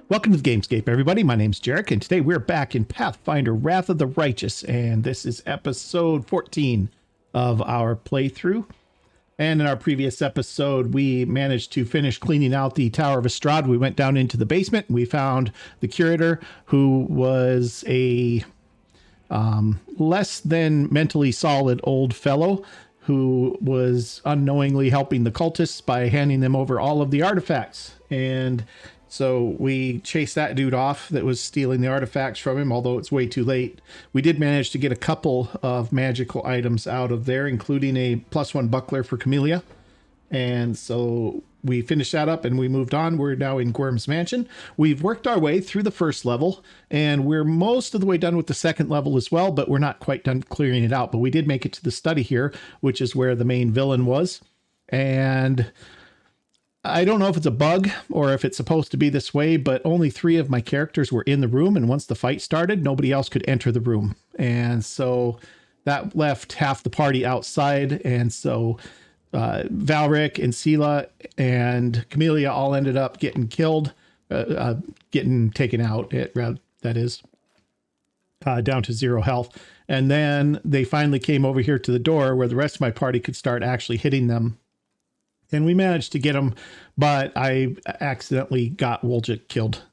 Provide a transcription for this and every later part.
Welcome to the Gamescape, everybody. My name's Jarek, and today we're back in Pathfinder Wrath of the Righteous, and this is episode 14 of our playthrough. And in our previous episode, we managed to finish cleaning out the Tower of Estrad. We went down into the basement, and we found the curator, who was a less than mentally solid old fellow who was unknowingly helping the cultists by handing them over all of the artifacts. And so we chased that dude off that was stealing the artifacts from him, although it's way too late. We did manage to get a couple of magical items out of there, including a +1 buckler for Camellia. And so we finished that up and we moved on. We're now in Gwerms Mansion. We've worked our way through the first level and we're most of the way done with the second level as well, but we're not quite done clearing it out. But we did make it to the study here, which is where the main villain was. And I don't know if it's a bug or if it's supposed to be this way, but only 3 of my characters were in the room. And once the fight started, nobody else could enter the room. And so that left half the party outside. And so Valric and Sela and Camellia all ended up getting killed, getting taken out, that is, down to 0 health. And then they finally came over here to the door where the rest of my party could start actually hitting them. And we managed to get him, but I accidentally got Wolgic killed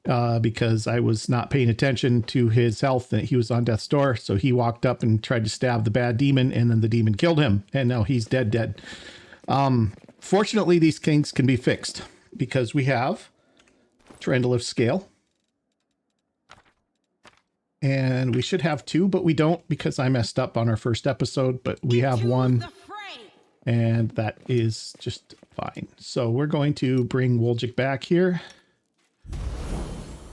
because I was not paying attention to his health. He was on death's door, so he walked up and tried to stab the bad demon, and then the demon killed him, and now he's dead. Fortunately, these things can be fixed because we have Trendlift scale. And we should have 2, but we don't because I messed up on our first episode, but we have 1. And that is just fine. So we're going to bring Wolgic back here.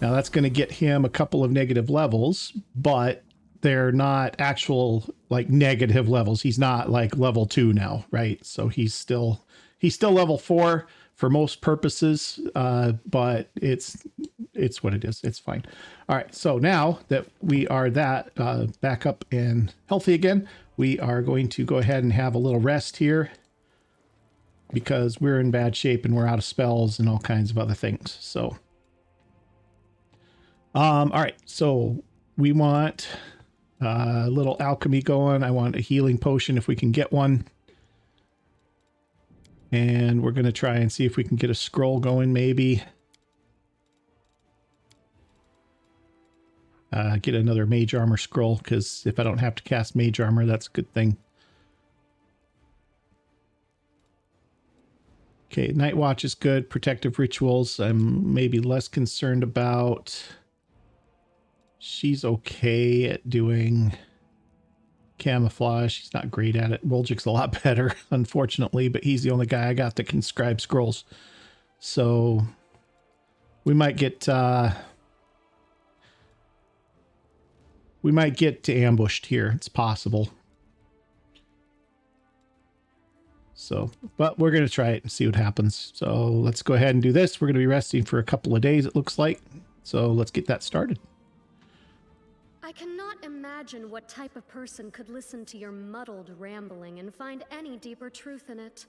Now that's going to get him a couple of negative levels, but they're not actual like negative levels. He's not like level 2 now, right? So he's still level 4 for most purposes, but it's what it is. It's fine. All right. So now that we are back up and healthy again, we are going to go ahead and have a little rest here because we're in bad shape and we're out of spells and all kinds of other things. So, all right. So we want a little alchemy going. I want a healing potion if we can get one. And we're going to try and see if we can get a scroll going, maybe. Get another mage armor scroll, because if I don't have to cast mage armor, that's a good thing. Okay, Night Watch is good. Protective rituals, I'm maybe less concerned about. She's okay at doing camouflage. She's not great at it. Woljic's a lot better, unfortunately, but he's the only guy I got that can scribe scrolls. So we might get ambushed here. It's possible. So, but we're going to try it and see what happens. So let's go ahead and do this. We're going to be resting for a couple of days, it looks like. So let's get that started. I cannot imagine what type of person could listen to your muddled rambling and find any deeper truth in it.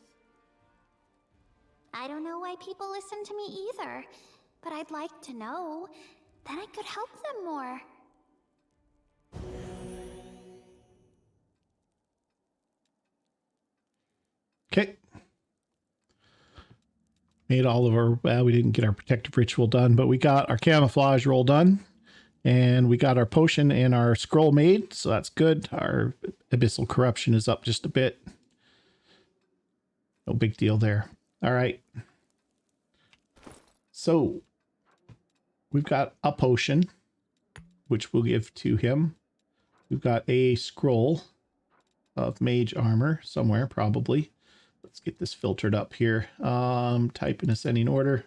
I don't know why people listen to me either, but I'd like to know. Then I could help them more. Okay. Made all of our, well, we didn't get our protective ritual done, but we got our camouflage roll done. And we got our potion and our scroll made, so that's good. Our abyssal corruption is up just a bit. No big deal there. All right. So we've got a potion, which we'll give to him. We've got a scroll of mage armor somewhere, probably. Let's get this filtered up here. Type in ascending order.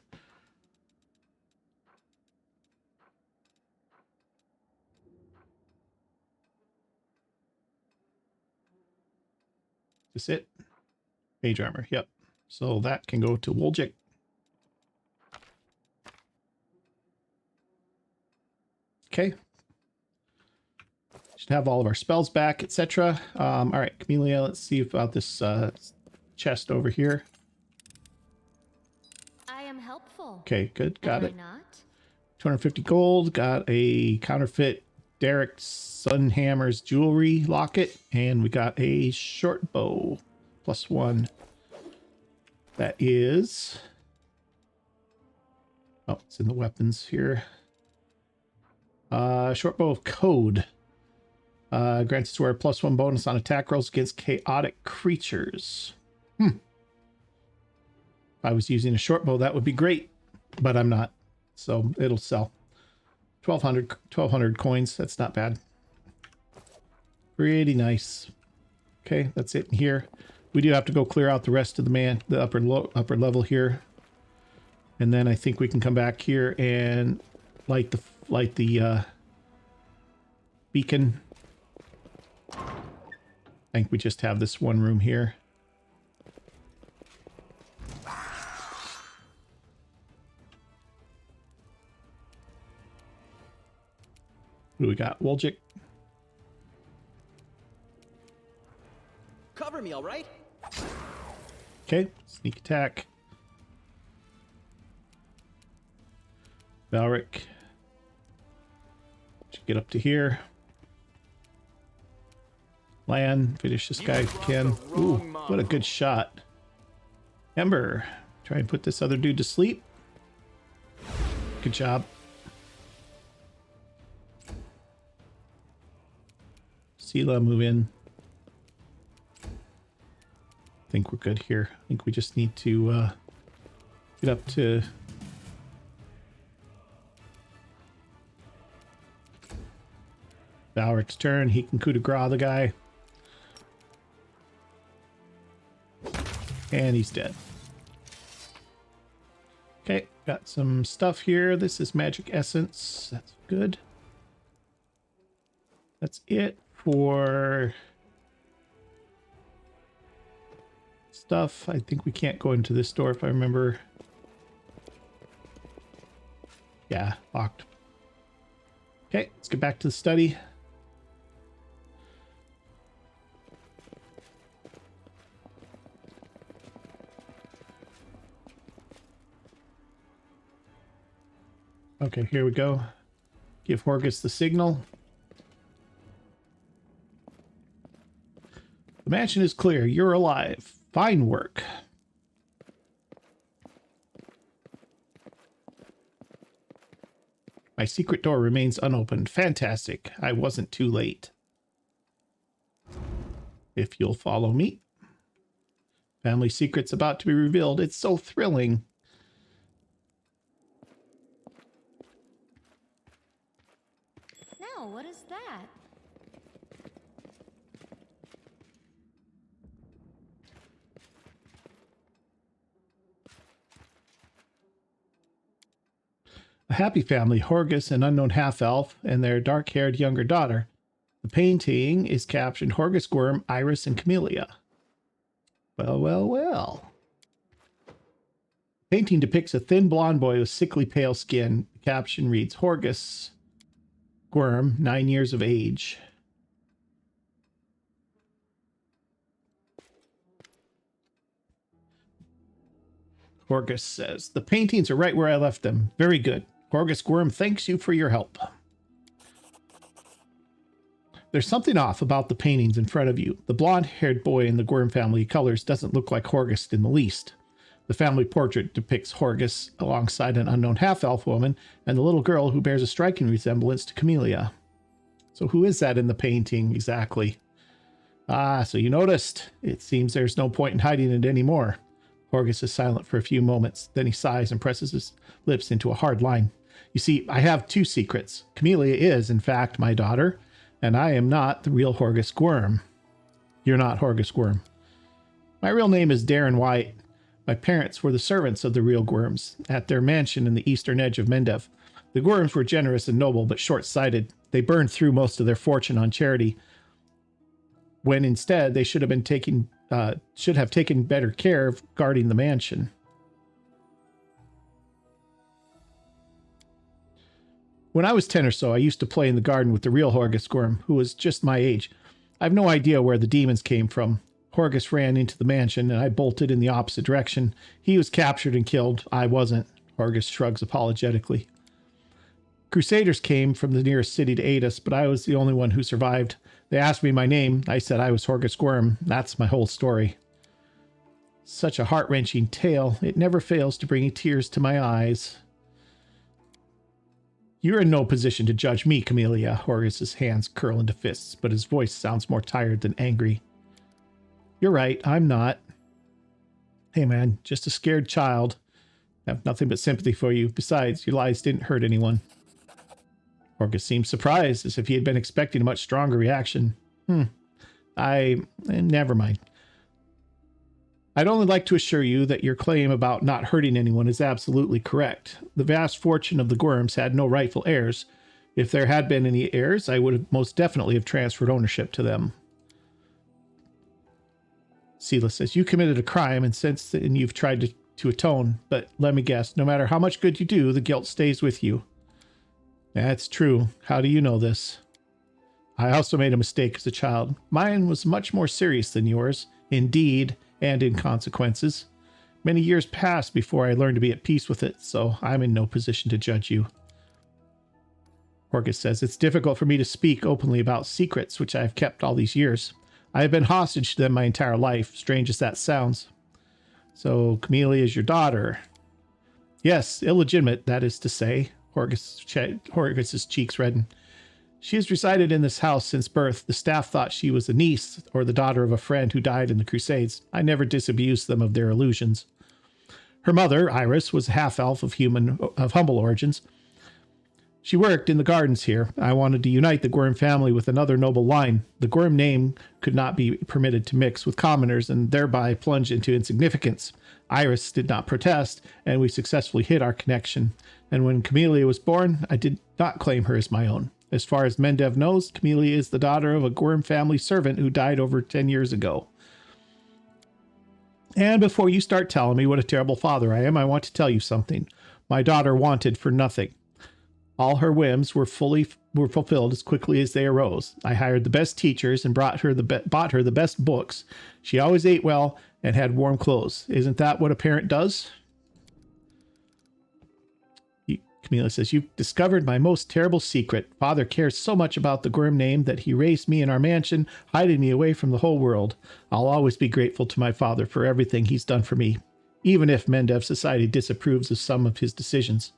Is this it? Mage armor, yep. So that can go to Wolgic. Okay. Should have all of our spells back, etc. All right, Camellia, let's see about this chest over here. I am helpful. Okay, good, got it. Am I not? 250 gold. Got a counterfeit Derek Sunhammer's jewelry locket. And we got a short bow. +1. That is... Oh, it's in the weapons here. Short bow of code. Grants us a +1 bonus on attack rolls against chaotic creatures. If I was using a short bow, that would be great, but I'm not. So it'll sell. 1,200 coins. That's not bad. Pretty nice. Okay, that's it here. We do have to go clear out the rest of the upper level here. And then I think we can come back here and light the beacon. I think we just have this one room here. What do we got? Wolgic. Cover me, all right? Okay, sneak attack. Valric. Should get up to here. Land. Finish this guy if you can. Ooh, what a good shot. Ember. Try and put this other dude to sleep. Good job. Sela, move in. I think we're good here. I think we just need to get up to... Valric's turn. He can coup de grace the guy. And he's dead. Okay, got some stuff here. This is magic essence. That's good. That's it for stuff. I think we can't go into this door if I remember. Yeah, locked. Okay, let's get back to the study. Okay, here we go. Give Horgus the signal. The mansion is clear. You're alive. Fine work. My secret door remains unopened. Fantastic. I wasn't too late. If you'll follow me. Family secrets about to be revealed. It's so thrilling. Now, what is that? A happy family, Horgus, an unknown half-elf, and their dark-haired younger daughter. The painting is captioned Horgus, Gwerm, Iris, and Camellia. Well, well, well. The painting depicts a thin blonde boy with sickly pale skin. The caption reads, Horgus, Gwerm, 9 years of age. Horgus says, the paintings are right where I left them. Very good. Horgus Gwerm thanks you for your help. There's something off about the paintings in front of you. The blonde-haired boy in the Gwerm family colors doesn't look like Horgus in the least. The family portrait depicts Horgus alongside an unknown half-elf woman and the little girl who bears a striking resemblance to Camellia. So who is that in the painting exactly? Ah, so you noticed. It seems there's no point in hiding it anymore. Horgus is silent for a few moments. Then he sighs and presses his lips into a hard line. You see, I have two secrets. Camellia is, in fact, my daughter, and I am not the real Horgus Gwerm. You're not Horgus Gwerm. My real name is Darren White. My parents were the servants of the real Gwerms at their mansion in the eastern edge of Mendev. The Gwerms were generous and noble, but short-sighted. They burned through most of their fortune on charity, when instead they should have taken better care of guarding the mansion. When I was 10 or so, I used to play in the garden with the real Horgus Gwerm, who was just my age. I have no idea where the demons came from. Horgus ran into the mansion, and I bolted in the opposite direction. He was captured and killed. I wasn't. Horgus shrugs apologetically. Crusaders came from the nearest city to aid us, but I was the only one who survived. They asked me my name. I said I was Horgus Gwerm. That's my whole story. Such a heart-wrenching tale. It never fails to bring tears to my eyes. You're in no position to judge me, Camellia. Horgus's hands curl into fists, but his voice sounds more tired than angry. You're right, I'm not. Hey man, just a scared child. I have nothing but sympathy for you. Besides, your lies didn't hurt anyone. Horgus seemed surprised, as if he had been expecting a much stronger reaction. Never mind. I'd only like to assure you that your claim about not hurting anyone is absolutely correct. The vast fortune of the Gwerms had no rightful heirs. If there had been any heirs, I would have most definitely have transferred ownership to them. Sela says, you committed a crime, and since then you've tried to atone, but let me guess, no matter how much good you do, the guilt stays with you. That's true. How do you know this? I also made a mistake as a child. Mine was much more serious than yours, indeed, and in consequences. Many years passed before I learned to be at peace with it, so I'm in no position to judge you. Horgus says, it's difficult for me to speak openly about secrets which I have kept all these years. I have been hostage to them my entire life, strange as that sounds. So, Camellia is your daughter. Yes, illegitimate, that is to say. Horgus's cheeks reddened. She has resided in this house since birth. The staff thought she was a niece or the daughter of a friend who died in the Crusades. I never disabused them of their illusions. Her mother, Iris, was a half-elf of humble origins. She worked in the gardens here. I wanted to unite the Gwerm family with another noble line. The Gwerm name could not be permitted to mix with commoners and thereby plunge into insignificance. Iris did not protest, and we successfully hid our connection. And when Camellia was born, I did not claim her as my own. As far as Mendev knows, Camellia is the daughter of a Gwerm family servant who died over 10 years ago. And before you start telling me what a terrible father I am, I want to tell you something. My daughter wanted for nothing. All her whims were fulfilled as quickly as they arose. I hired the best teachers and bought her the best books. She always ate well and had warm clothes. Isn't that what a parent does? Camellia says, you've discovered my most terrible secret. Father cares so much about the Gwerm name that he raised me in our mansion, hiding me away from the whole world. I'll always be grateful to my father for everything he's done for me, even if Mendev society disapproves of some of his decisions.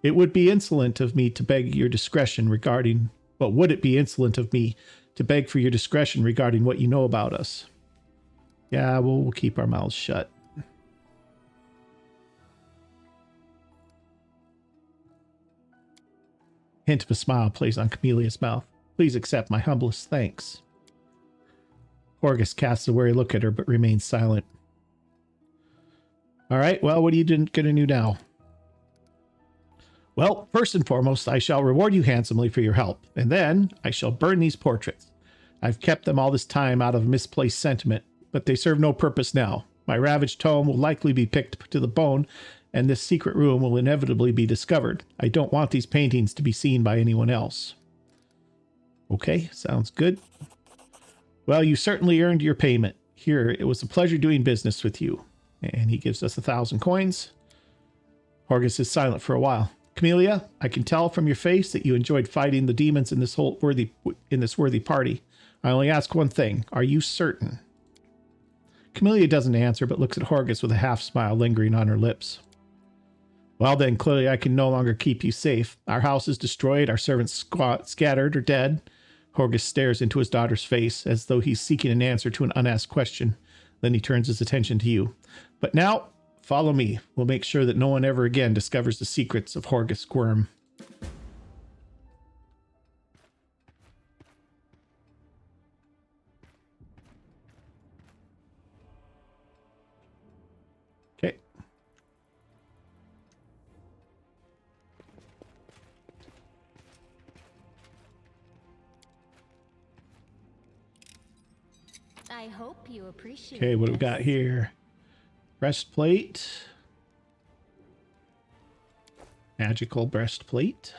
It would be insolent of me to beg your discretion regarding... Well, would it be insolent of me to beg for your discretion regarding what you know about us? Yeah, we'll keep our mouths shut. Hint of a smile plays on Camelia's mouth. Please accept my humblest thanks. Horgus casts a wary look at her, but remains silent. All right, well, what are you going to do now? Well, first and foremost, I shall reward you handsomely for your help, and then I shall burn these portraits. I've kept them all this time out of misplaced sentiment, but they serve no purpose now. My ravaged tome will likely be picked to the bone, and this secret room will inevitably be discovered. I don't want these paintings to be seen by anyone else. Okay, sounds good. Well, you certainly earned your payment. Here, it was a pleasure doing business with you. And he gives us 1,000 coins. Horgus is silent for a while. Camellia, I can tell from your face that you enjoyed fighting the demons in this worthy party. I only ask one thing. Are you certain? Camellia doesn't answer, but looks at Horgus with a half smile lingering on her lips. Well then, clearly I can no longer keep you safe. Our house is destroyed, our servants scattered or dead. Horgus stares into his daughter's face, as though he's seeking an answer to an unasked question. Then he turns his attention to you. But now, follow me. We'll make sure that no one ever again discovers the secrets of Horgus Gwerm. Okay. I hope you appreciate Okay, what do we this. got here? Breastplate. Magical breastplate.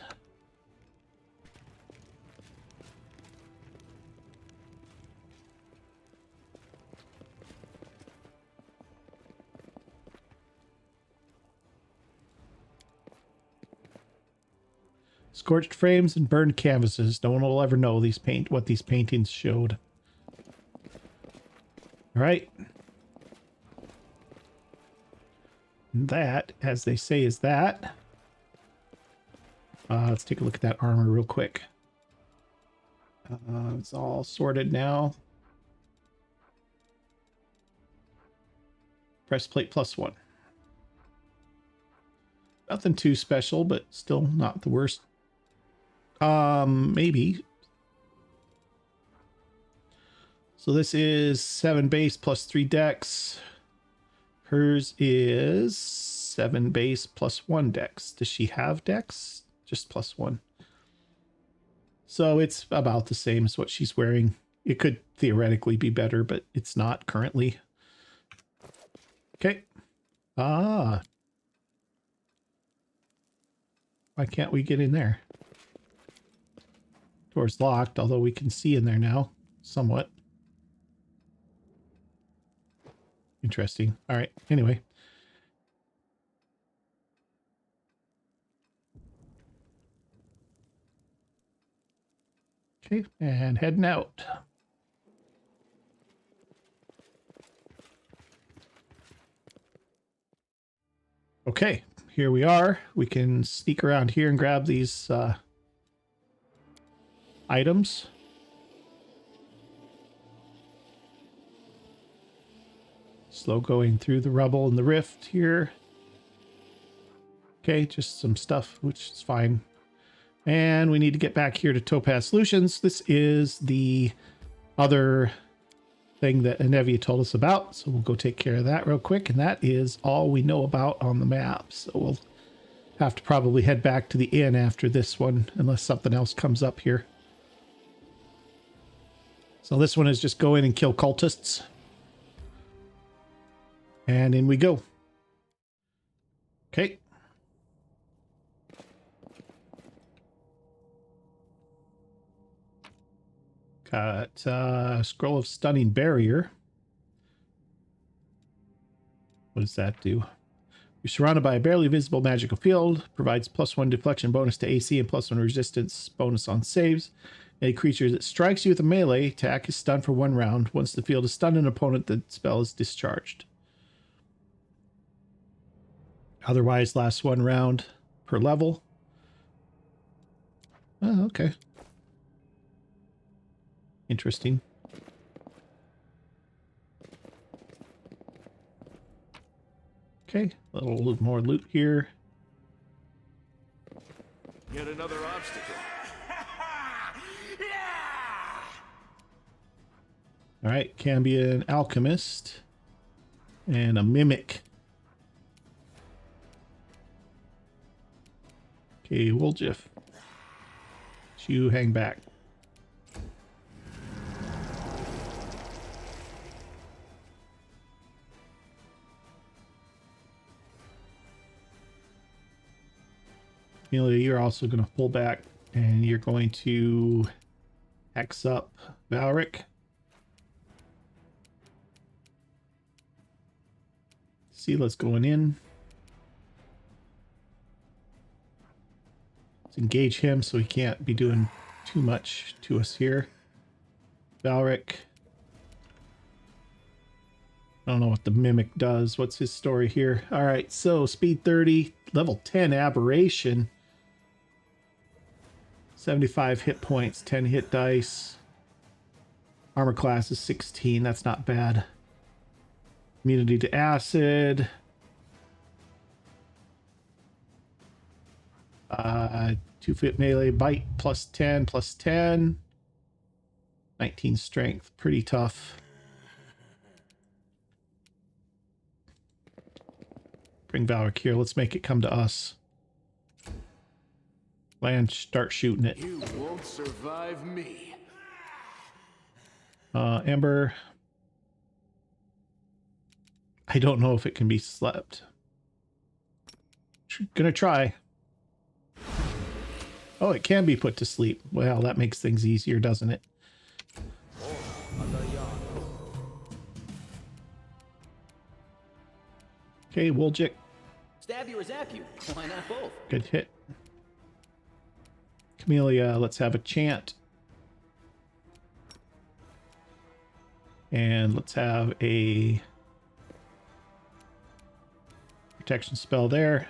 Scorched frames and burned canvases. No one will ever know what these paintings showed. All right. That, as they say, is that. Let's take a look at that armor real quick. It's all sorted now. Breastplate +1. Nothing too special, but still not the worst. Maybe. So this is 7 base +3 dex. Hers is 7 base +1 dex. Does she have dex? Just +1. So it's about the same as what she's wearing. It could theoretically be better, but it's not currently. Okay. Ah. Why can't we get in there? Door's locked, although we can see in there now. Somewhat. Interesting. All right. Anyway. Okay. And heading out. Okay. Here we are. We can sneak around here and grab these items. Slow going through the rubble and the rift here. Okay, just some stuff, which is fine. And we need to get back here to Topaz Solutions. This is the other thing that Anevia told us about. So we'll go take care of that real quick. And that is all we know about on the map. So we'll have to probably head back to the inn after this one, unless something else comes up here. So this one is just go in and kill cultists. And in we go. Okay. Got Scroll of Stunning Barrier. What does that do? You're surrounded by a barely visible magical field. Provides +1 deflection bonus to AC and +1 resistance bonus on saves. A creature that strikes you with a melee attack is stunned for 1 round. Once the field is stunned an opponent, the spell is discharged. Otherwise lasts 1 round per level. Oh, okay. Interesting. Okay, a little more loot here. Yet another obstacle. All right, can be an alchemist and a mimic. Okay, Woljif. You hang back. Amelia, you're also going to pull back and you're going to X up Valric. Sela's going in. Let's engage him so he can't be doing too much to us here. Valric. I don't know what the mimic does. What's his story here? All right, so speed 30, level 10 aberration. 75 hit points, 10 hit dice. Armor class is 16. That's not bad. Immunity to acid. 2-foot melee bite +10 +10. 19 strength. Pretty tough. Bring Valric here. Let's make it come to us. Land, start shooting it. You won't survive me. Ember. I don't know if it can be slept. Gonna try. Oh, it can be put to sleep. Well, that makes things easier, doesn't it? Okay, Woljik. Stab you or zap you. Why not both? Good hit. Camellia, let's have a chant. And let's have a protection spell there.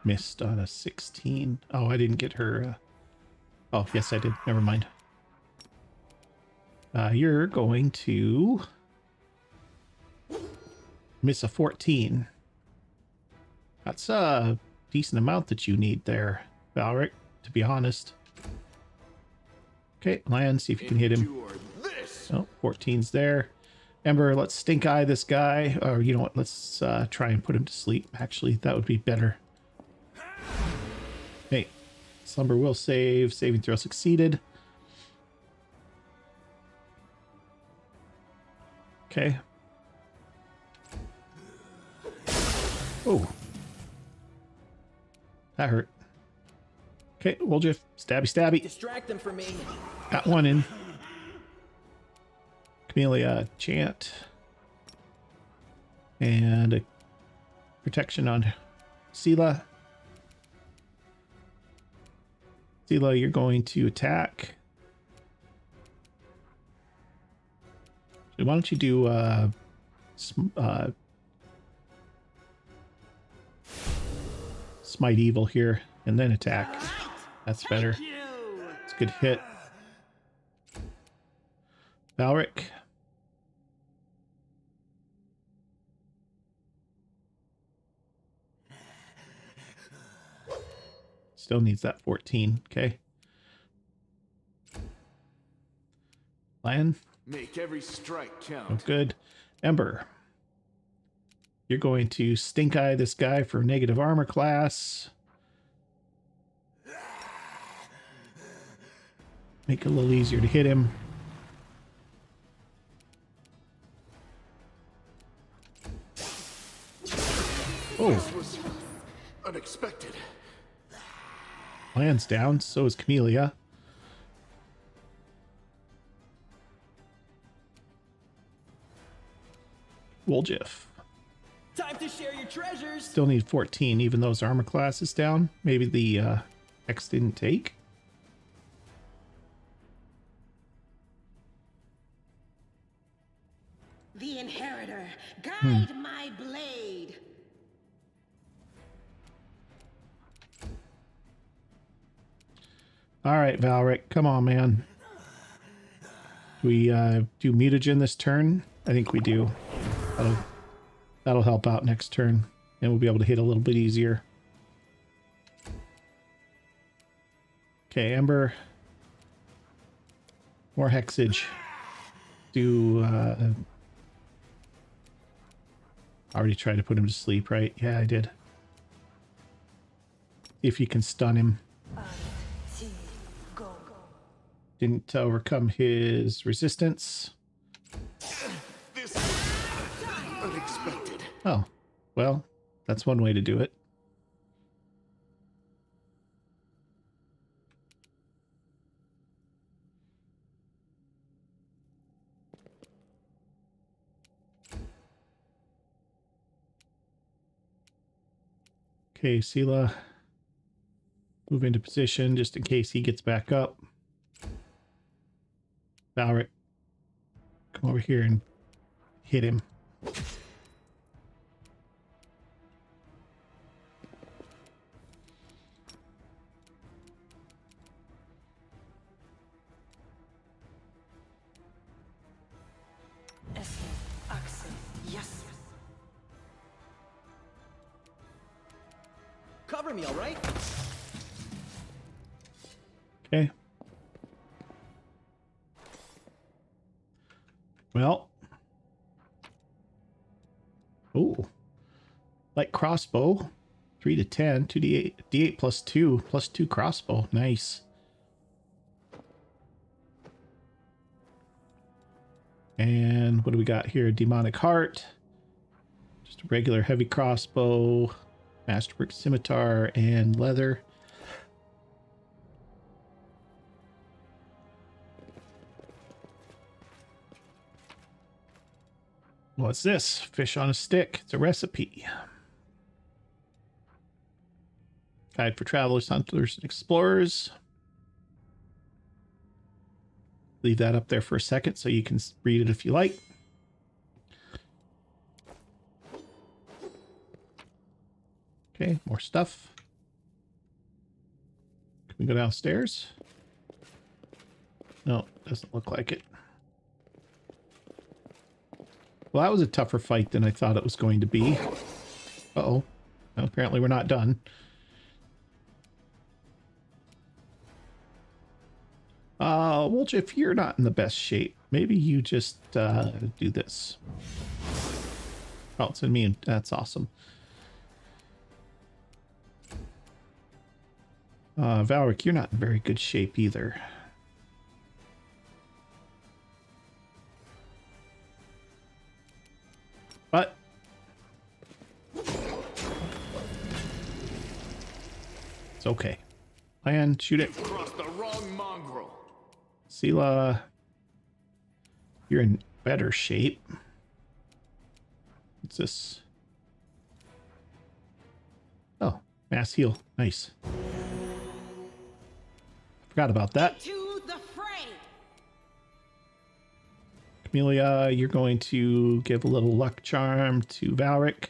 Missed on a 16. Oh, I didn't get her. Oh, yes, I did. Never mind. You're going to miss a 14. That's a decent amount that you need there, Valric, to be honest. Okay, land, see if you can hit him. Oh, 14's there. Ember, let's stink eye this guy. Or you know what, let's try and put him to sleep. Actually, that would be better. Hey, Slumber will save. Saving throw succeeded. Okay. Oh. That hurt. Okay, Woljiff, stabby stabby. Distract them for me. Got one in. Camellia, chant. And a protection on Sela. Sela, you're going to attack. So why don't you do Smite Evil here and then attack. That's better. It's a good hit. Valric. Still needs that 14. Okay. Lion. Make every strike count. Oh, good. Ember. You're going to stink eye this guy for negative armor class. Make it a little easier to hit him. Oh. This was unexpected. Land's down, so is Camellia. Woljiff. Time to share your treasures. Still need 14, even though his armor class is down. Maybe the X didn't take. The Inheritor, guide my blade. All right, Valric, come on, man. Do we do mutagen this turn? I think we do. That'll help out next turn, and we'll be able to hit a little bit easier. Okay, Ember. More hexage. Do I already tried to put him to sleep, right? Yeah, I did. If you can stun him. Didn't overcome his resistance. This unexpected. Oh, well, that's one way to do it. Okay, Sela, move into position just in case he gets back up. Valric, come over here and hit him. Yes. Cover me, all right? Okay. Well. Oh. Light crossbow. 3 to 10. 2d8. D8 plus 2. Plus 2 crossbow. Nice. And what do we got here? Demonic Heart. Just a regular heavy crossbow. Masterwork scimitar and leather. What's this? Fish on a stick. It's a recipe. Guide for travelers, hunters, and explorers. Leave that up there for a second so you can read it if you like. Okay, more stuff. Can we go downstairs? No, doesn't look like it. Well, that was a tougher fight than I thought it was going to be. Uh-oh. Well, apparently we're not done. Wolch, if you're not in the best shape, maybe you just do this. Oh, it's immune. That's awesome. Valric, you're not in very good shape either. But it's okay. Land, shoot it. Crossed the wrong mongrel. Sela, you're in better shape. What's this? Oh, mass heal. Nice. Forgot about that. To the fray. Camellia, you're going to give a little luck charm to Valric.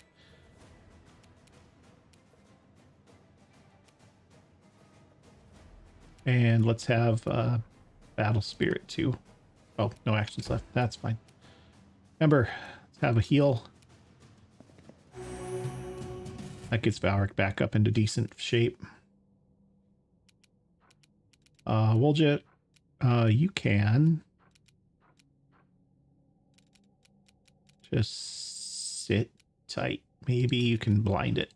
And let's have Battle Spirit too. Oh, no actions left. That's fine. Remember, let's have a heal. That gets Valric back up into decent shape. Woljet, you can just sit tight. Maybe you can blind it.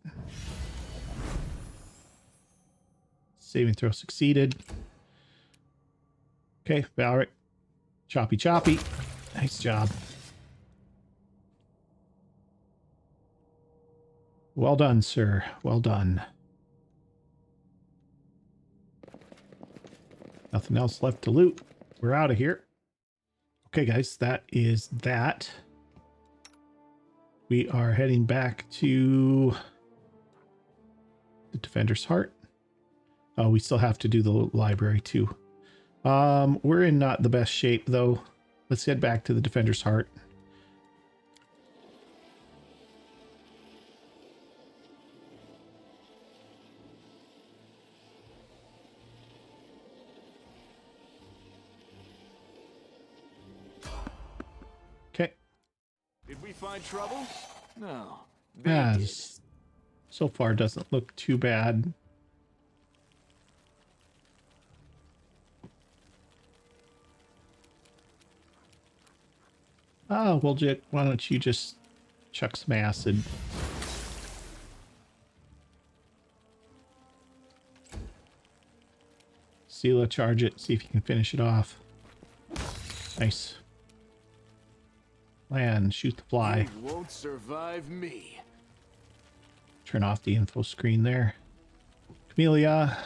Saving throw succeeded. Okay, Valric. Choppy choppy. Nice job. Well done, sir. Well done. Nothing else left to loot. We're out of here. Okay, guys, that is that. We are heading back to the Defender's Heart. Oh, we still have to do the library too. We're in not the best shape though. Let's head back to the Defender's Heart. Okay. Did we find trouble? No. Yeah, so far doesn't look too bad. Oh, well, Jit, why don't you just chuck some acid? Sela, charge it. See if you can finish it off. Nice. Land, shoot the fly. You won't survive me. Turn off the info screen there. Camellia,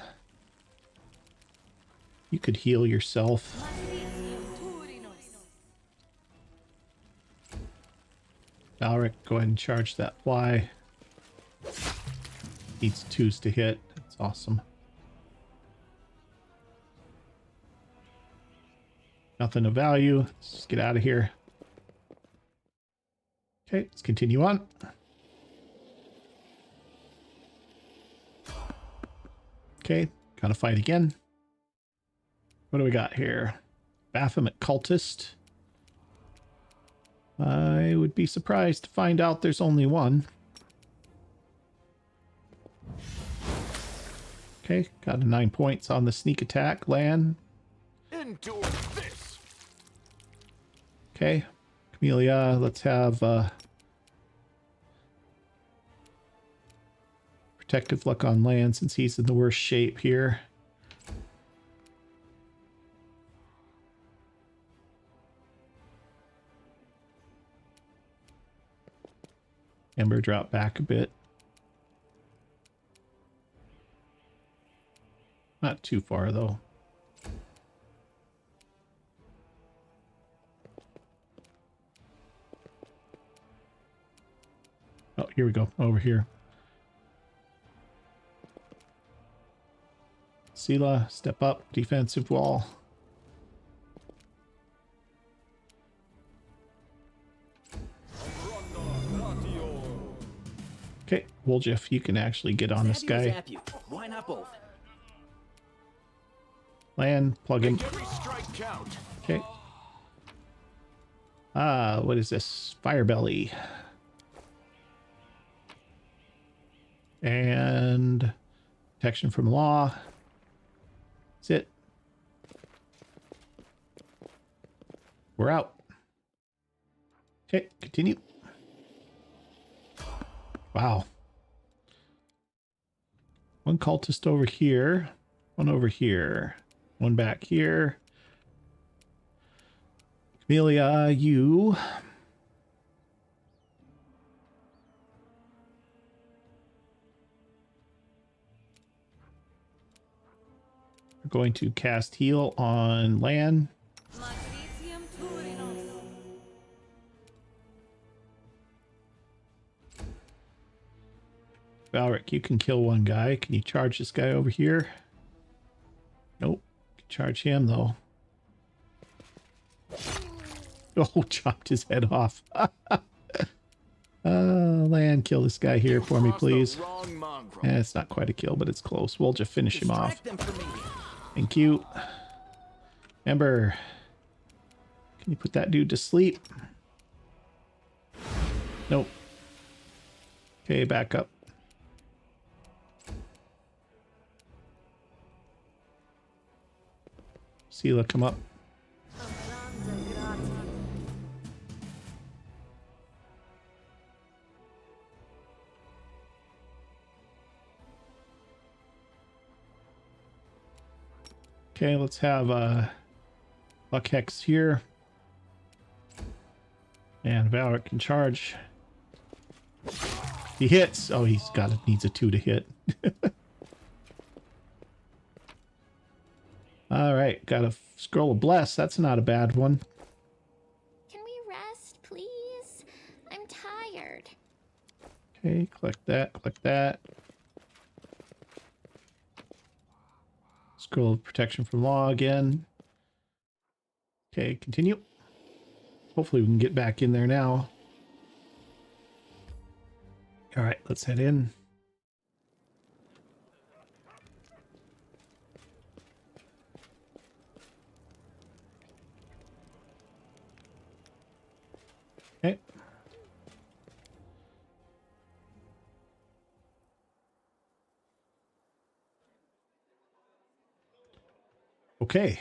you could heal yourself. Valric, go ahead and charge that fly. Needs 2s to hit. That's awesome. Nothing of value. Let's just get out of here. Okay, let's continue on. Okay, gotta fight again. What do we got here? Baphomet Cultist. I would be surprised to find out there's only one. Okay, got a 9 points on the sneak attack. Land. Endure this. Okay, Camellia, let's have protective luck on land since he's in the worst shape here. Ember drop back a bit. Not too far though. Oh, here we go. Over here. Sela, step up. Defensive wall. Okay, Woljif, you can actually get on this Stab you or guy. zap you? Why not both? Land, plug him. Make every strike count. Okay. What is this? Fire belly. And protection from law. That's it. We're out. Okay, continue. Wow. One cultist over here. One over here. One back here. Amelia, you. We're going to cast heal on Lan. Valric, you can kill one guy. Can you charge this guy over here? Nope. Charge him though. Oh, chopped his head off. Lan, kill this guy here for me, please. It's not quite a kill, but it's close. We'll just finish him off. Thank you. Ember, can you put that dude to sleep? Nope. Okay, back up. Sela, come up. Okay, let's have Buck Hex here. And Valric can charge. He hits. Oh, needs a 2 to hit. All right, got a scroll of bless. That's not a bad one. Can we rest, please? I'm tired. Okay, collect that, collect that. Scroll of protection from law again. Okay, continue. Hopefully we can get back in there now. All right, let's head in. Okay. Okay,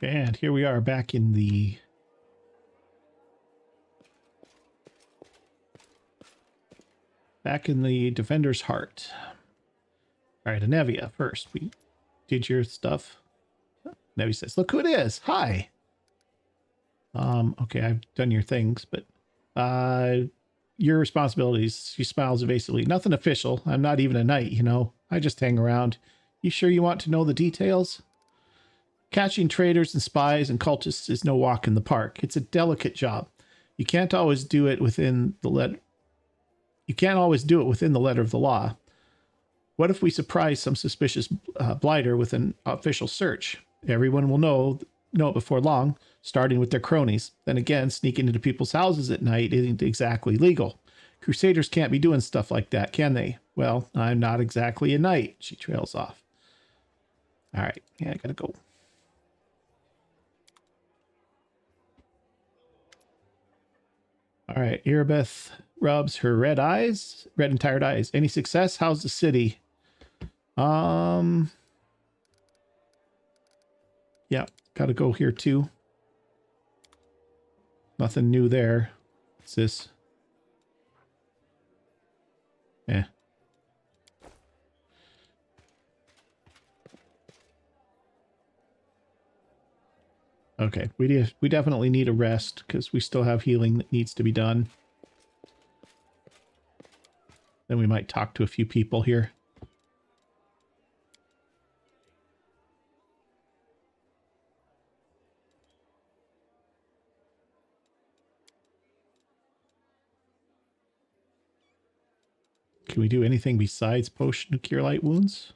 and here we are back in the Defender's Heart. All right, Anevia first. We did your stuff. Anevia says, "Look who it is! Hi." Okay, I've done your things, but your responsibilities. She smiles evasively. Nothing official. I'm not even a knight, you know. I just hang around. You sure you want to know the details? Catching traitors and spies and cultists is no walk in the park. It's a delicate job. You can't always do it within the letter. You can't always do it within the letter of the law. What if we surprise some suspicious blighter with an official search? Everyone will know it before long, starting with their cronies. Then again, sneaking into people's houses at night isn't exactly legal. Crusaders can't be doing stuff like that, can they? Well, I'm not exactly a knight. She trails off. All right, yeah, I gotta go. All right, Erebeth rubs her red and tired eyes. Any success? How's the city? Yeah, gotta go here too. Nothing new there. What's this? Yeah. Okay, we definitely need a rest because we still have healing that needs to be done. Then we might talk to a few people here. Can we do anything besides potion to cure light wounds?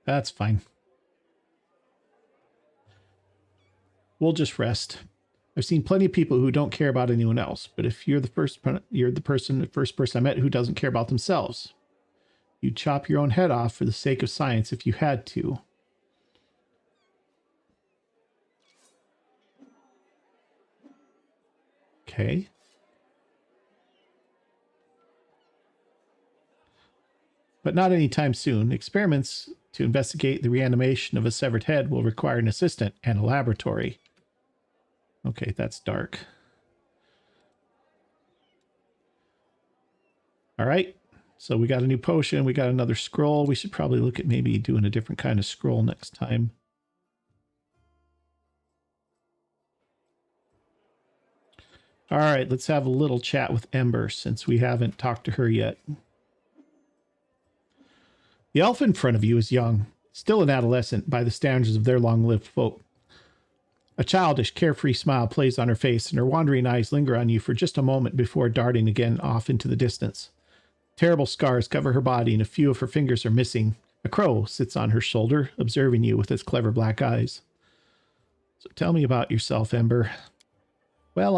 That's fine. We'll just rest. I've seen plenty of people who don't care about anyone else, but if you're the first person I met who doesn't care about themselves. You'd chop your own head off for the sake of science if you had to. Okay. But not anytime soon. Experiments to investigate the reanimation of a severed head will require an assistant and a laboratory. Okay, that's dark. All right. So we got a new potion. We got another scroll. We should probably look at maybe doing a different kind of scroll next time. All right, let's have a little chat with Ember since we haven't talked to her yet. The elf in front of you is young, still an adolescent by the standards of their long-lived folk. A childish, carefree smile plays on her face, and her wandering eyes linger on you for just a moment before darting again off into the distance. Terrible scars cover her body, and a few of her fingers are missing. A crow sits on her shoulder, observing you with its clever black eyes. So tell me about yourself, Ember. Well,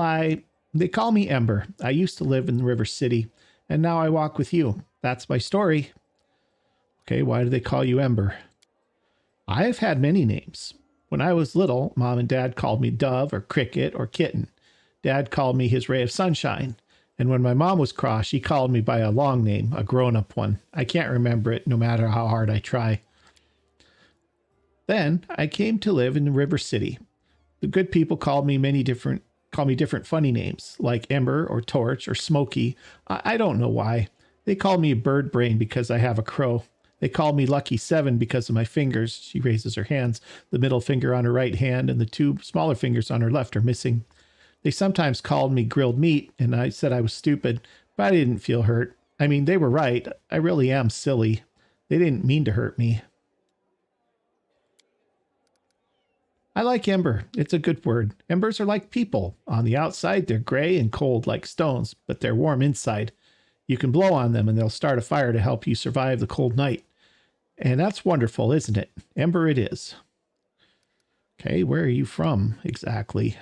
they call me Ember. I used to live in the River City, and now I walk with you. That's my story. Okay, why do they call you Ember? I have had many names. When I was little, Mom and Dad called me Dove or Cricket or Kitten. Dad called me his ray of sunshine. And when my mom was cross, she called me by a long name, a grown-up one. I can't remember it no matter how hard I try. Then I came to live in the River City. The good people call me different funny names, like Ember or Torch or Smoky. I don't know why. They call me Bird Brain because I have a crow. They call me Lucky 7 because of my fingers. She raises her hands. The middle finger on her right hand and the two smaller fingers on her left are missing. They sometimes called me Grilled Meat, and I said I was stupid, but I didn't feel hurt. I mean, they were right. I really am silly. They didn't mean to hurt me. I like Ember. It's a good word. Embers are like people. On the outside, they're gray and cold like stones, but they're warm inside. You can blow on them and they'll start a fire to help you survive the cold night. And that's wonderful, isn't it? Ember it is. Okay, where are you from exactly?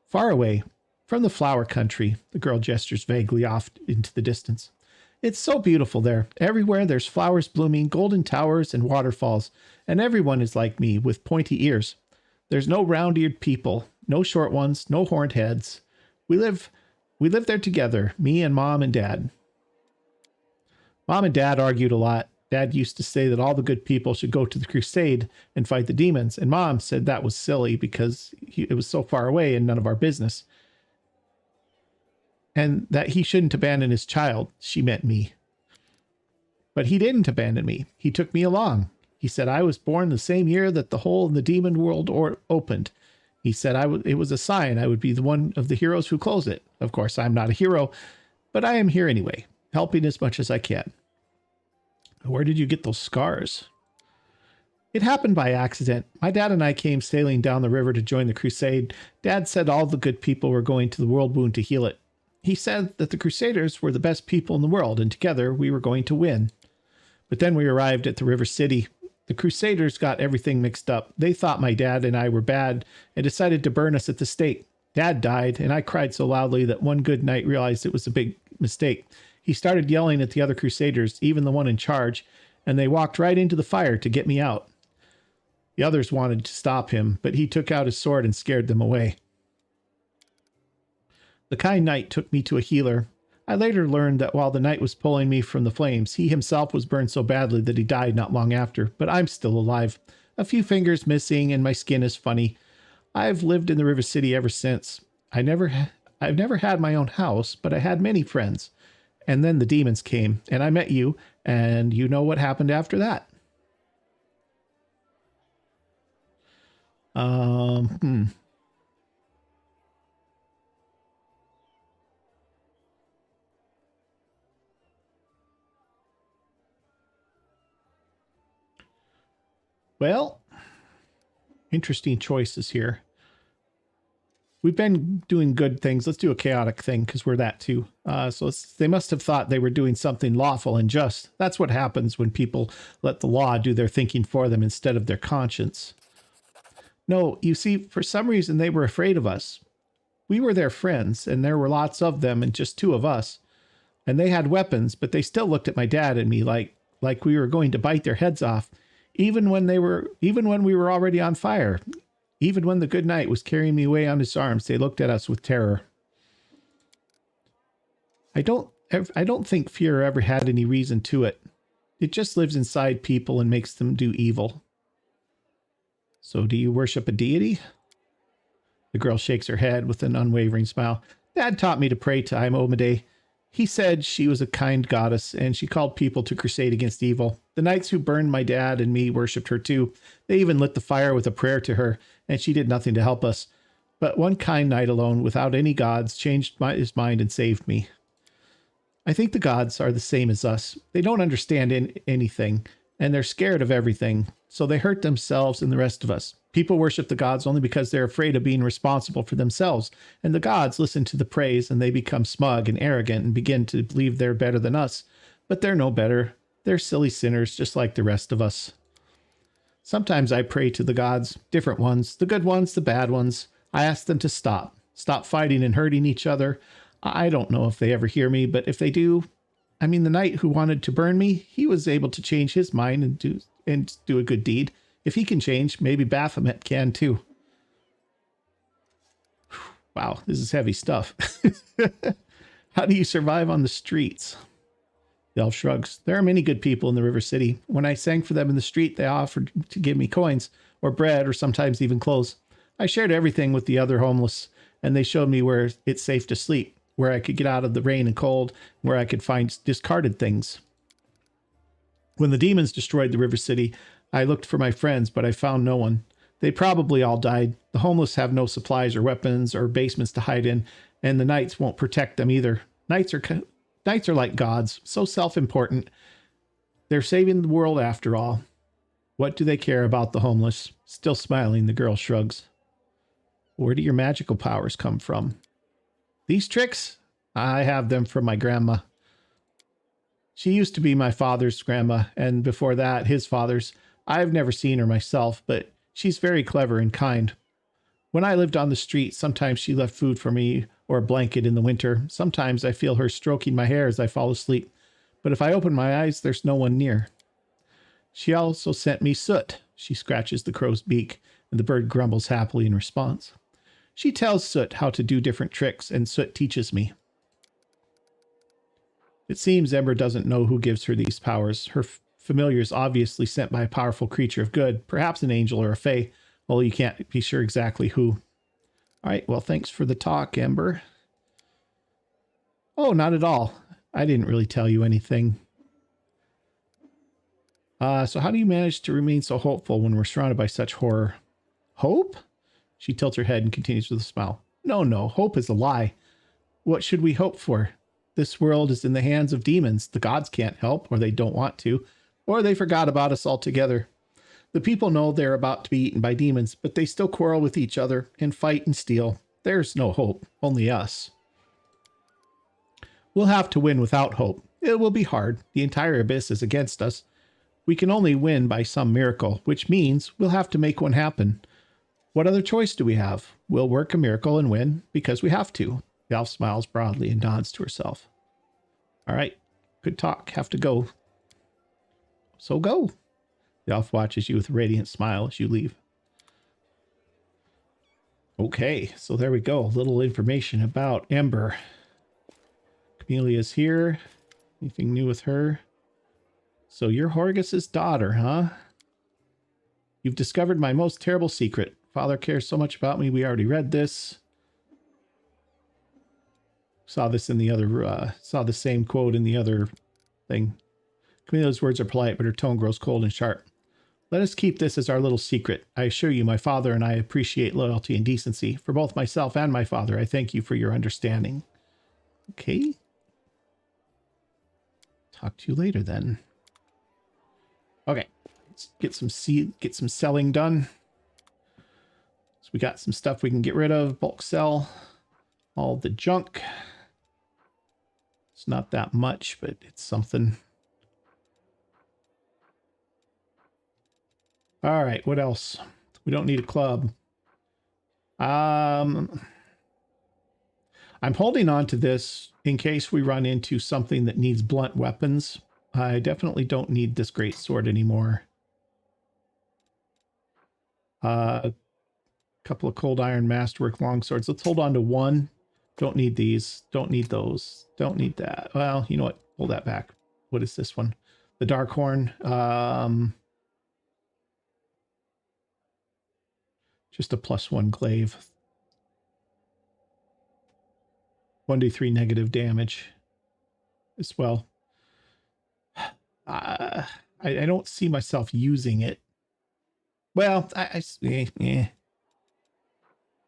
Far away, from the flower country. The girl gestures vaguely off into the distance. It's so beautiful there. Everywhere there's flowers blooming, golden towers and waterfalls, and everyone is like me with pointy ears. There's no round-eared people, no short ones, no horned heads. We live there together, me and Mom and Dad. Mom and Dad argued a lot. Dad used to say that all the good people should go to the crusade and fight the demons, and Mom said that was silly because it was so far away and none of our business. And that he shouldn't abandon his child. She meant me. But he didn't abandon me. He took me along. He said I was born the same year that the hole in the demon world opened. He said it was a sign I would be the one of the heroes who close it. Of course, I'm not a hero, but I am here anyway, helping as much as I can. Where did you get those scars? It happened by accident. My dad and I came sailing down the river to join the crusade. Dad said all the good people were going to the world wound to heal it. He said that the Crusaders were the best people in the world, and together we were going to win. But then we arrived at the River City. The Crusaders got everything mixed up. They thought my dad and I were bad and decided to burn us at the stake. Dad died, and I cried so loudly that one good night realized it was a big mistake. He started yelling at the other Crusaders, even the one in charge, and they walked right into the fire to get me out. The others wanted to stop him, but he took out his sword and scared them away. The kind knight took me to a healer. I later learned that while the knight was pulling me from the flames, he himself was burned so badly that he died not long after, but I'm still alive. A few fingers missing and my skin is funny. I've lived in the River City ever since. I've never had my own house, but I had many friends. And then the demons came, and I met you, and you know what happened after that. Well, interesting choices here. We've been doing good things. Let's do a chaotic thing because we're that too. They must have thought they were doing something lawful and just. That's what happens when people let the law do their thinking for them instead of their conscience. No, you see, for some reason they were afraid of us. We were their friends, and there were lots of them and just two of us. And they had weapons, but they still looked at my dad and me like we were going to bite their heads off, even when we were already on fire. Even when the good knight was carrying me away on his arms, they looked at us with terror. I don't think fear ever had any reason to it. It just lives inside people and makes them do evil. So do you worship a deity? The girl shakes her head with an unwavering smile. Dad taught me to pray to Imomade. He said she was a kind goddess, and she called people to crusade against evil. The knights who burned my dad and me worshipped her too. They even lit the fire with a prayer to her, and she did nothing to help us. But one kind knight alone, without any gods, changed his mind and saved me. I think the gods are the same as us. They don't understand anything, and they're scared of everything, so they hurt themselves and the rest of us. People worship the gods only because they're afraid of being responsible for themselves, and the gods listen to the praise and they become smug and arrogant and begin to believe they're better than us. But they're no better. They're silly sinners just like the rest of us. Sometimes I pray to the gods, different ones, the good ones, the bad ones. I ask them to stop fighting and hurting each other. I don't know if they ever hear me, but if they do, the knight who wanted to burn me, he was able to change his mind and do a good deed. If he can change, maybe Baphomet can too. Wow, this is heavy stuff. How do you survive on the streets? The elf shrugs. There are many good people in the River City. When I sang for them in the street, they offered to give me coins or bread or sometimes even clothes. I shared everything with the other homeless, and they showed me where it's safe to sleep, where I could get out of the rain and cold, where I could find discarded things. When the demons destroyed the River City, I looked for my friends, but I found no one. They probably all died. The homeless have no supplies or weapons or basements to hide in, and the knights won't protect them either. Knights are like gods, so self-important. They're saving the world after all. What do they care about the homeless? Still smiling, the girl shrugs. Where do your magical powers come from? These tricks? I have them from my grandma. She used to be my father's grandma, and before that, his father's. I've never seen her myself, but she's very clever and kind. When I lived on the street, sometimes she left food for me or a blanket in the winter. Sometimes I feel her stroking my hair as I fall asleep. But if I open my eyes, there's no one near. She also sent me soot. She scratches the crow's beak, and the bird grumbles happily in response. She tells Soot how to do different tricks, and Soot teaches me. It seems Ember doesn't know who gives her these powers. Her familiar is obviously sent by a powerful creature of good, perhaps an angel or a fae, although you can't be sure exactly who. All right, well, thanks for the talk, Ember. Oh, not at all. I didn't really tell you anything. So how do you manage to remain so hopeful when we're surrounded by such horror? Hope? She tilts her head and continues with a smile. No, hope is a lie. What should we hope for? This world is in the hands of demons. The gods can't help, or they don't want to, or they forgot about us altogether. The people know they're about to be eaten by demons, but they still quarrel with each other and fight and steal. There's no hope, only us. We'll have to win without hope. It will be hard. The entire abyss is against us. We can only win by some miracle, which means we'll have to make one happen. What other choice do we have? We'll work a miracle and win because we have to. The elf smiles broadly and nods to herself. All right, good talk. Have to go. So go. The elf watches you with a radiant smile as you leave. Okay, so there we go. A little information about Ember. Camelia's here. Anything new with her? So you're Horgus's daughter, huh? You've discovered my most terrible secret. Father cares so much about me. We already read this. Saw this in the other, saw the same quote in the other thing. Camelia's words are polite, but her tone grows cold and sharp. Let us keep this as our little secret. I assure you, my father and I appreciate loyalty and decency. For both myself and my father, I thank you for your understanding. Okay. Talk to you later then. Okay. Let's get some selling done. So we got some stuff we can get rid of, bulk sell all the junk. It's not that much, but it's something. All right, what else? We don't need a club. I'm holding on to this in case we run into something that needs blunt weapons. I definitely don't need this great sword anymore. Couple of cold iron masterwork long swords. Let's hold on to one. Don't need these. Don't need those. Don't need that. Well, you know what? Pull that back. What is this one? The dark horn. Just a +1 glaive. 1d3 negative damage as well. I don't see myself using it. Well,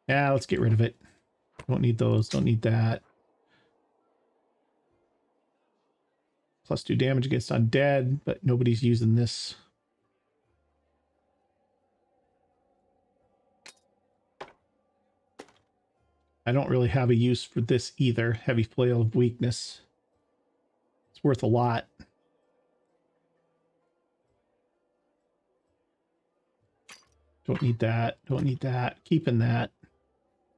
yeah, let's get rid of it. Don't need those. Don't need that. +2 damage against undead, but nobody's using this. I don't really have a use for this either. Heavy flail of weakness. It's worth a lot. Don't need that. Don't need that. Keeping that.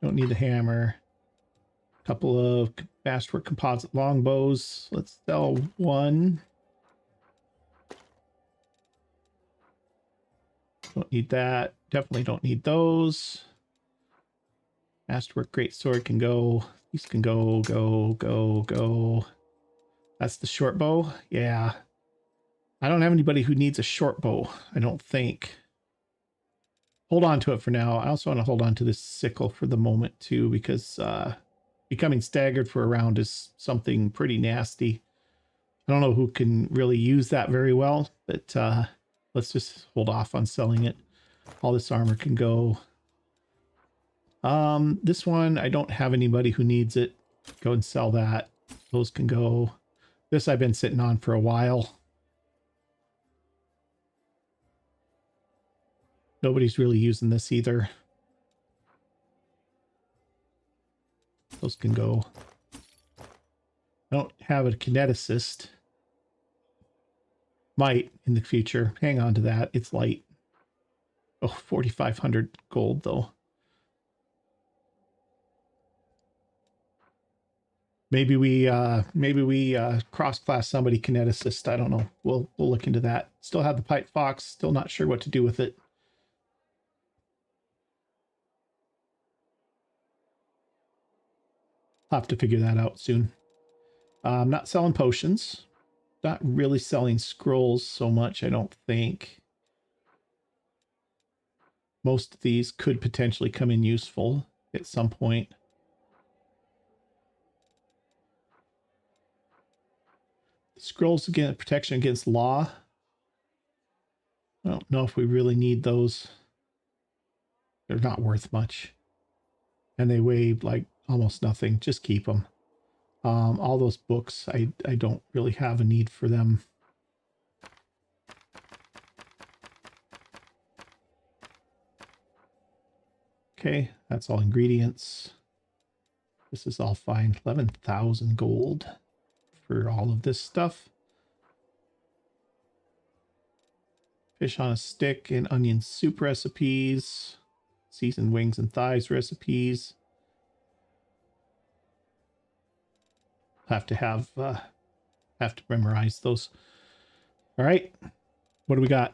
Don't need the hammer. Couple of masterwork composite longbows. Let's sell one. Don't need that. Definitely don't need those. Masterwork greatsword can go. These can go, go. That's the short bow. Yeah. I don't have anybody who needs a short bow, I don't think. Hold on to it for now. I also want to hold on to this sickle for the moment too, because becoming staggered for a round is something pretty nasty. I don't know who can really use that very well, but let's just hold off on selling it. All this armor can go. This one, I don't have anybody who needs it. Go and sell that. Those can go. This I've been sitting on for a while. Nobody's really using this either. Those can go. I don't have a kineticist. Might in the future. Hang on to that. It's light. Oh, 4,500 gold though. Maybe we cross-class somebody kineticist. I don't know. We'll look into that. Still have the pipe fox. Still not sure what to do with it. I'll have to figure that out soon. I'm not selling potions. Not really selling scrolls so much, I don't think. Most of these could potentially come in useful at some point. Scrolls against protection against law. I don't know if we really need those. They're not worth much. And they weigh like almost nothing. Just keep them. All those books, I don't really have a need for them. Okay, that's all ingredients. This is all fine. 11,000 gold for all of this stuff. Fish on a stick and onion soup recipes. Seasoned wings and thighs recipes. Have to memorize those. All right. What do we got?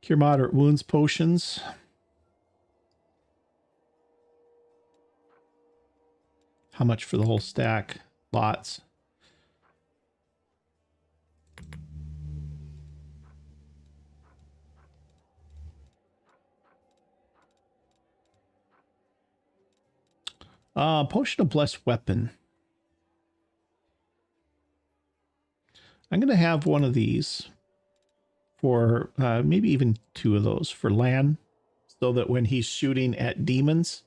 Cure moderate wounds potions. How much for the whole stack? Lots. Potion of Blessed Weapon. I'm going to have one of these for maybe even two of those for Lan, so that when he's shooting at demons,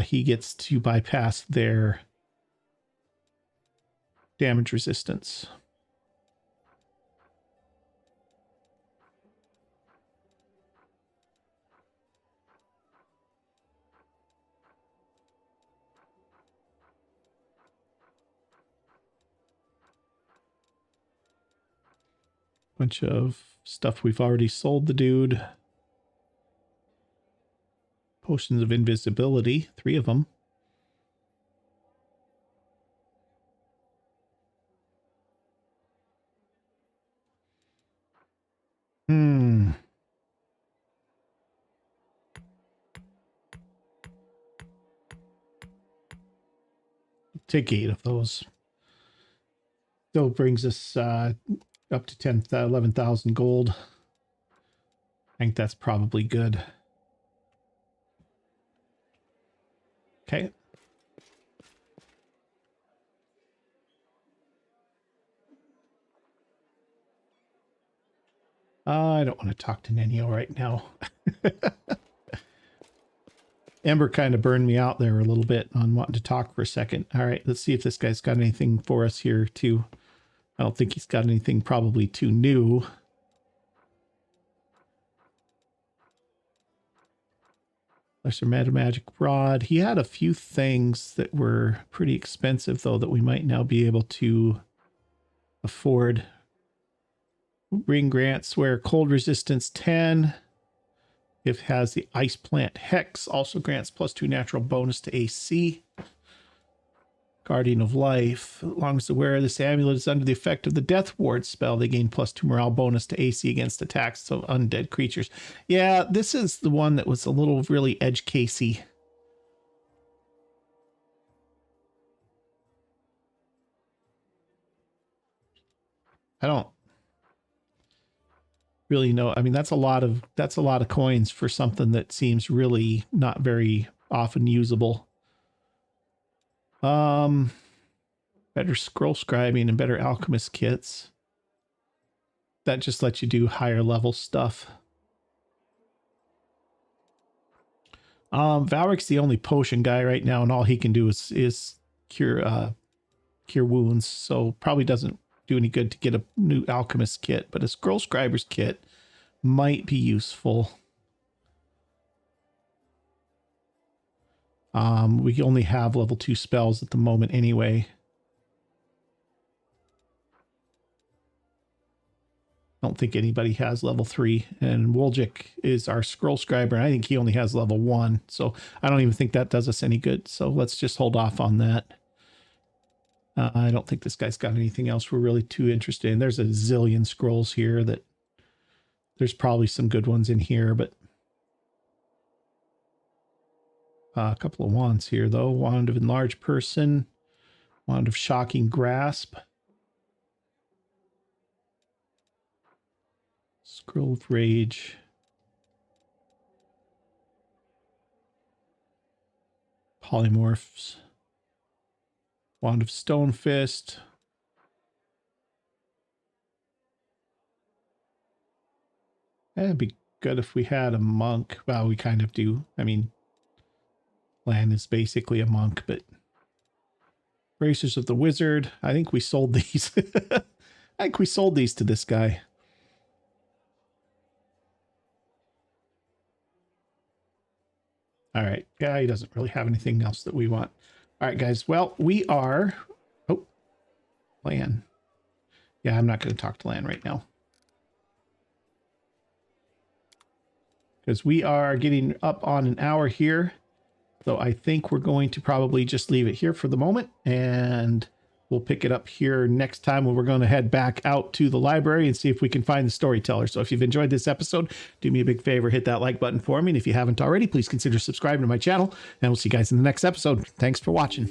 he gets to bypass their damage resistance. Bunch of stuff we've already sold the dude. Potions of invisibility, 3 of them. Take 8 of those. Still brings us up to 11,000 gold. I think that's probably good. Okay. I don't want to talk to Nenio right now. Ember kind of burned me out there a little bit on wanting to talk for a second. All right, let's see if this guy's got anything for us here too. I don't think he's got anything probably too new. Lesser Magic Rod. He had a few things that were pretty expensive though that we might now be able to afford. Ring grants where cold resistance 10. It has the Ice Plant Hex, also grants +2 natural bonus to AC. Guardian of Life. As long as the wearer of this amulet is under the effect of the Death Ward spell, they gain +2 morale bonus to AC against attacks of undead creatures. Yeah, this is the one that was a little really edge casey. I don't really know. I mean, that's a lot of coins for something that seems really not very often usable. Better scroll scribing and better alchemist kits. That just lets you do higher level stuff. Valric's the only potion guy right now, and all he can do is cure wounds, so probably doesn't do any good to get a new alchemist kit, but a scroll scriber's kit might be useful. We only have level 2 spells at the moment anyway. I don't think anybody has level 3, and Woljik is our scroll scriber, and I think he only has level 1, so I don't even think that does us any good, so let's just hold off on that. I don't think this guy's got anything else we're really too interested in. There's a zillion scrolls here that there's probably some good ones in here, but a couple of wands here though. Wand of Enlarged Person, Wand of Shocking Grasp, Scroll of Rage, Polymorphs, Wand of Stone Fist. That'd be good if we had a monk. Well, we kind of do. I mean, Lan is basically a monk, but Bracers of the Wizard. I think we sold these. I think we sold these to this guy. All right. Yeah, he doesn't really have anything else that we want. All right, guys. Well, we are... Oh, Lan. Yeah, I'm not going to talk to Lan right now. Because we are getting up on an hour here. So I think we're going to probably just leave it here for the moment. And we'll pick it up here next time when we're going to head back out to the library and see if we can find the storyteller. So if you've enjoyed this episode, do me a big favor, hit that like button for me. And if you haven't already, please consider subscribing to my channel. And we'll see you guys in the next episode. Thanks for watching.